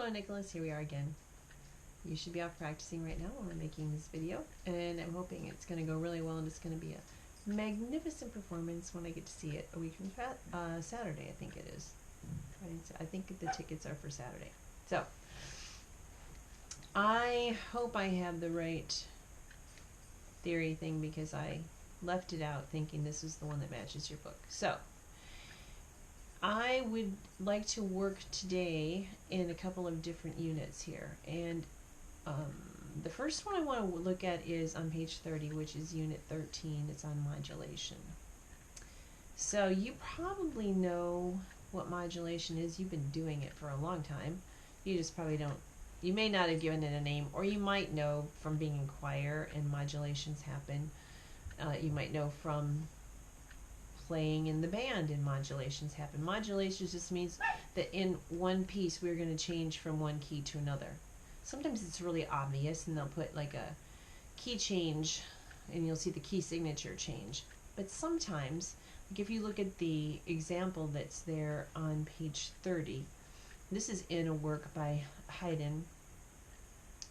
Hello Nicholas, here we are again. You should be off practicing right now while I'm making this video, and I'm hoping it's going to go really well and it's going to be a magnificent performance when I get to see it a week from Saturday, I think it is. I think the tickets are for Saturday. So, I hope I have the right theory thing because I left it out thinking this is the one that matches your book. So, I would like to work today in a couple of different units here, and the first one I want to look at is on page 30, which is unit 13. It's on modulation. So you probably know what modulation is. You've been doing it for a long time. You just probably don't. You may not have given it a name, or you might know from being in choir and modulations happen. You might know from playing in the band and modulations happen. Modulations just means that in one piece we're going to change from one key to another. Sometimes it's really obvious and they'll put like a key change and you'll see the key signature change. But sometimes, like if you look at the example that's there on page 30, this is in a work by Haydn.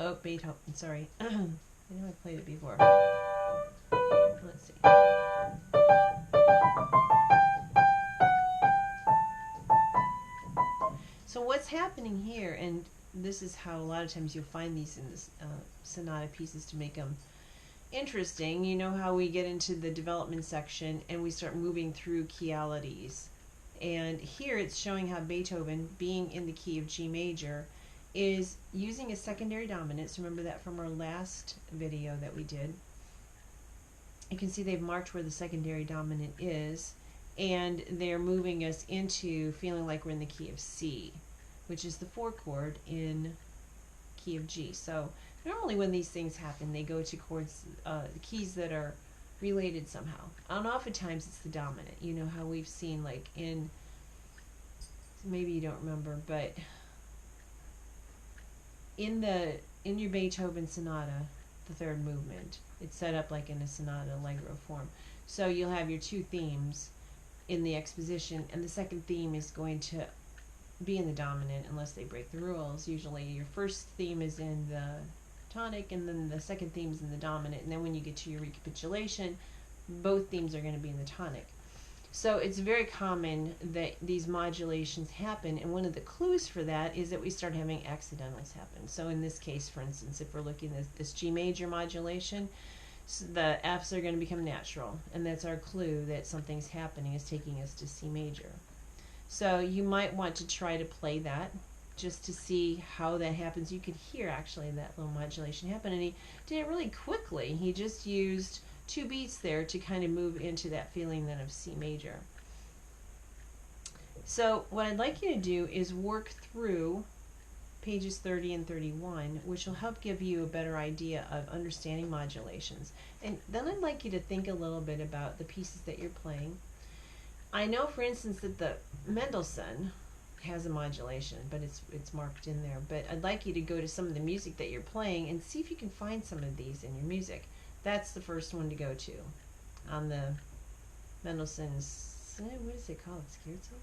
Oh, Beethoven, sorry. I know I played it before. Let's see. So what's happening here, and this is how a lot of times you'll find these in this sonata pieces to make them interesting. You know how we get into the development section and we start moving through keyalities. And here it's showing how Beethoven, being in the key of G major, is using a secondary dominant. So remember that from our last video that we did. You can see they've marked where the secondary dominant is, and they're moving us into feeling like we're in the key of C, which is the 4 chord in key of G. So normally when these things happen, they go to chords, the keys that are related somehow. And oftentimes it's the dominant. You know how we've seen like in, maybe you don't remember, but in your Beethoven sonata, the third movement, it's set up like in a sonata allegro form. So you'll have your two themes in the exposition, and the second theme is going to be in the dominant unless they break the rules. Usually your first theme is in the tonic and then the second theme is in the dominant, and then when you get to your recapitulation, both themes are going to be in the tonic. So it's very common that these modulations happen, and one of the clues for that is that we start having accidentals happen. So in this case, for instance, if we're looking at this G major modulation, so the F's are going to become natural, and that's our clue that something's happening, is taking us to C major. So you might want to try to play that just to see how that happens. You could hear actually that little modulation happen, and he did it really quickly. He just used 2 beats there to kind of move into that feeling then of C major. So what I'd like you to do is work through pages 30 and 31, which will help give you a better idea of understanding modulations. And then I'd like you to think a little bit about the pieces that you're playing. I know, for instance, that the Mendelssohn has a modulation, but it's marked in there. But I'd like you to go to some of the music that you're playing and see if you can find some of these in your music. That's the first one to go to on the Mendelssohn's, what is it called, Scherzo?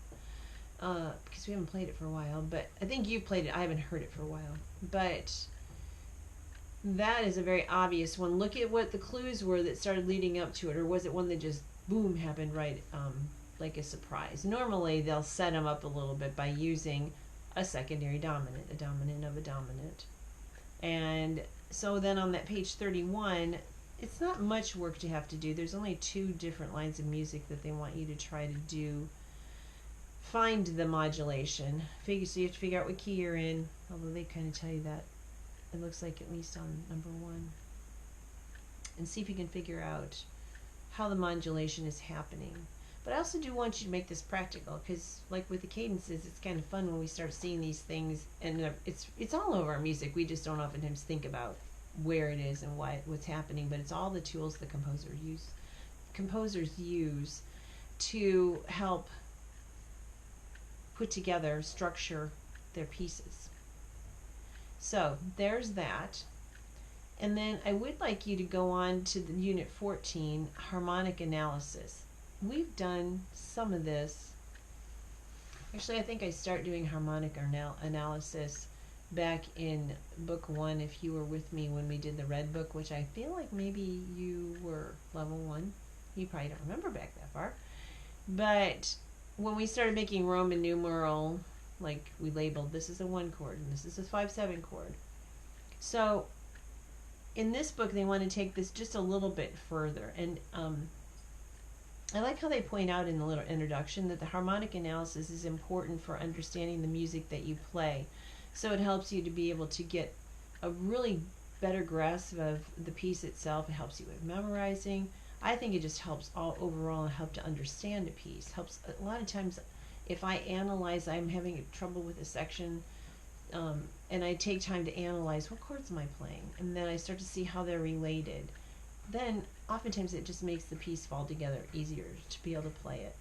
Because we haven't played it for a while, but I think you've played it. I haven't heard it for a while, but that is a very obvious one. Look at what the clues were that started leading up to it, or was it one that just boom happened right like a surprise? Normally they'll set them up a little bit by using a secondary dominant, a dominant of a dominant. And so then on that page 31, it's not much work to have to do. There's only 2 different lines of music that they want you to try to do. Find the modulation. So you have to figure out what key you're in, although they kind of tell you that. It looks like at least on number 1. And see if you can figure out how the modulation is happening. But I also do want you to make this practical, because like with the cadences, it's kind of fun when we start seeing these things, and it's all over our music. We just don't oftentimes think about where it is and what's happening, but it's all the tools the composers use to help put together, structure their pieces. So there's that. And then I would like you to go on to the unit 14, harmonic analysis. We've done some of this. Actually, I think I start doing harmonic analysis back in book 1, if you were with me when we did the red book, which I feel like maybe you were level 1. You probably don't remember back that far. But when we started making Roman numeral, like we labeled this is a 1 chord and this is a 5/7 chord. So in this book, they want to take this just a little bit further. And I like how they point out in the little introduction that the harmonic analysis is important for understanding the music that you play. So it helps you to be able to get a really better grasp of the piece itself. It helps you with memorizing. I think it just helps all overall help to understand a piece. Helps a lot of times if I analyze, I'm having trouble with a section, and I take time to analyze what chords am I playing, and then I start to see how they're related. Then oftentimes it just makes the piece fall together easier to be able to play it.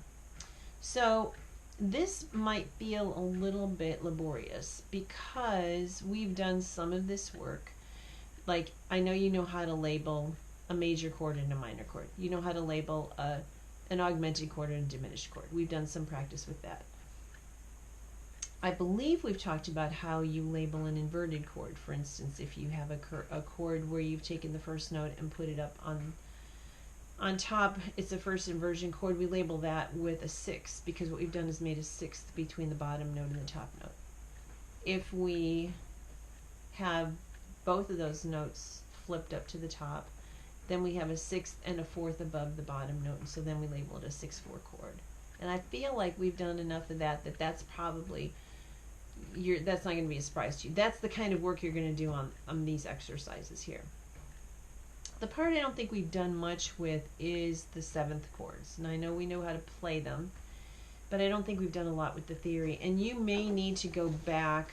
So this might feel a little bit laborious because we've done some of this work. Like, I know you know how to label a major chord and a minor chord. You know how to label an augmented chord and a diminished chord. We've done some practice with that. I believe we've talked about how you label an inverted chord. For instance, if you have a chord where you've taken the first note and put it up on top, it's the first inversion chord, we label that with a 6 because what we've done is made a 6th between the bottom note and the top note. If we have both of those notes flipped up to the top, then we have a 6th and a 4th above the bottom note, and so then we label it a 6/4 chord. And I feel like we've done enough of that that's probably that's not going to be a surprise to you. That's the kind of work you're going to do on these exercises here. The part I don't think we've done much with is the 7th chords. And I know we know how to play them, but I don't think we've done a lot with the theory. And you may need to go back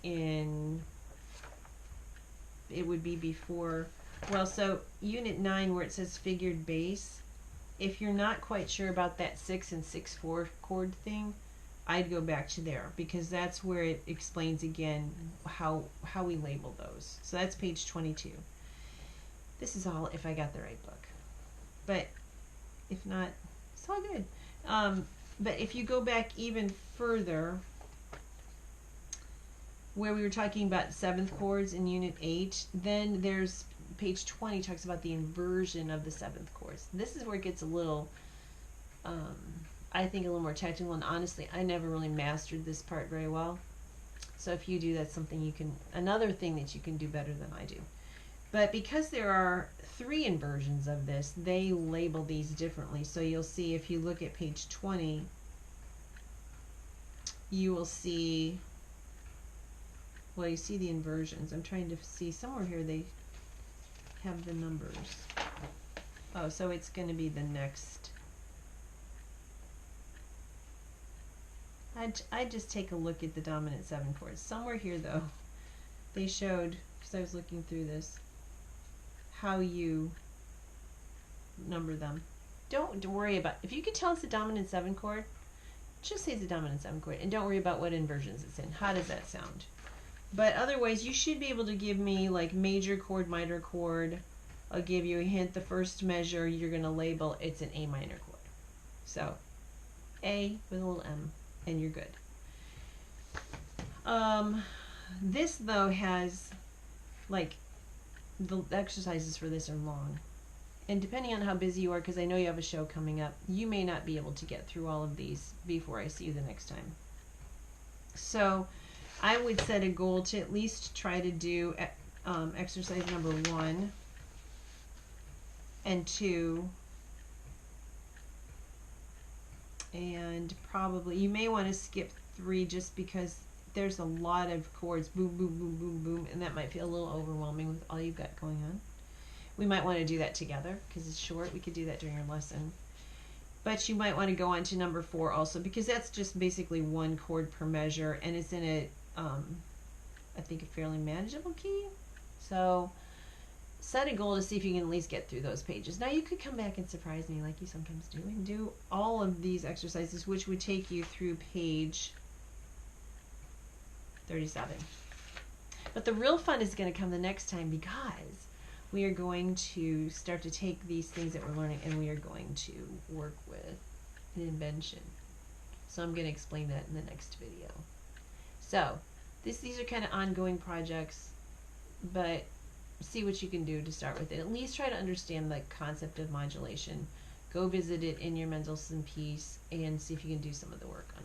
in, it would be before, well, so Unit 9 where it says figured bass, if you're not quite sure about that 6 and 6/4 chord thing, I'd go back to there because that's where it explains again how we label those. So that's page 22. This is all if I got the right book. But if not, it's all good. But if you go back even further, where we were talking about 7th chords in Unit 8, then there's page 20 talks about the inversion of the 7th chords. This is where it gets a little, I think a little more technical, and honestly, I never really mastered this part very well. So if you do, that's something you can, another thing that you can do better than I do. But because there are 3 inversions of this, they label these differently. So you'll see if you look at page 20, you will see, well, you see the inversions. I'm trying to see somewhere here they have the numbers. Oh, so it's going to be the next. I'd just take a look at the dominant 7 chords. Somewhere here, though, they showed, because I was looking through this, how you number them. Don't worry about, if you can tell it's a dominant 7 chord, just say it's a dominant 7 chord, and don't worry about what inversions it's in. How does that sound? But otherwise, you should be able to give me like major chord, minor chord. I'll give you a hint. The first measure you're going to label, it's an A minor chord. So, A with a little M, and you're good. This, though, has, like, the exercises for this are long. And depending on how busy you are, because I know you have a show coming up, you may not be able to get through all of these before I see you the next time. So, I would set a goal to at least try to do exercise number 1 and 2, and probably you may want to skip 3 just because there's a lot of chords, boom, boom, boom, boom, boom, and that might feel a little overwhelming with all you've got going on. We might want to do that together because it's short. We could do that during your lesson. But you might want to go on to number 4 also, because that's just basically 1 chord per measure, and it's in a, I think, a fairly manageable key. So set a goal to see if you can at least get through those pages. Now you could come back and surprise me like you sometimes do and do all of these exercises, which would take you through page 37. But the real fun is going to come the next time, because we are going to start to take these things that we're learning and we are going to work with an invention. So I'm going to explain that in the next video. So these are kind of ongoing projects, but see what you can do to start with it. At least try to understand the concept of modulation. Go visit it in your Mendelssohn piece and see if you can do some of the work on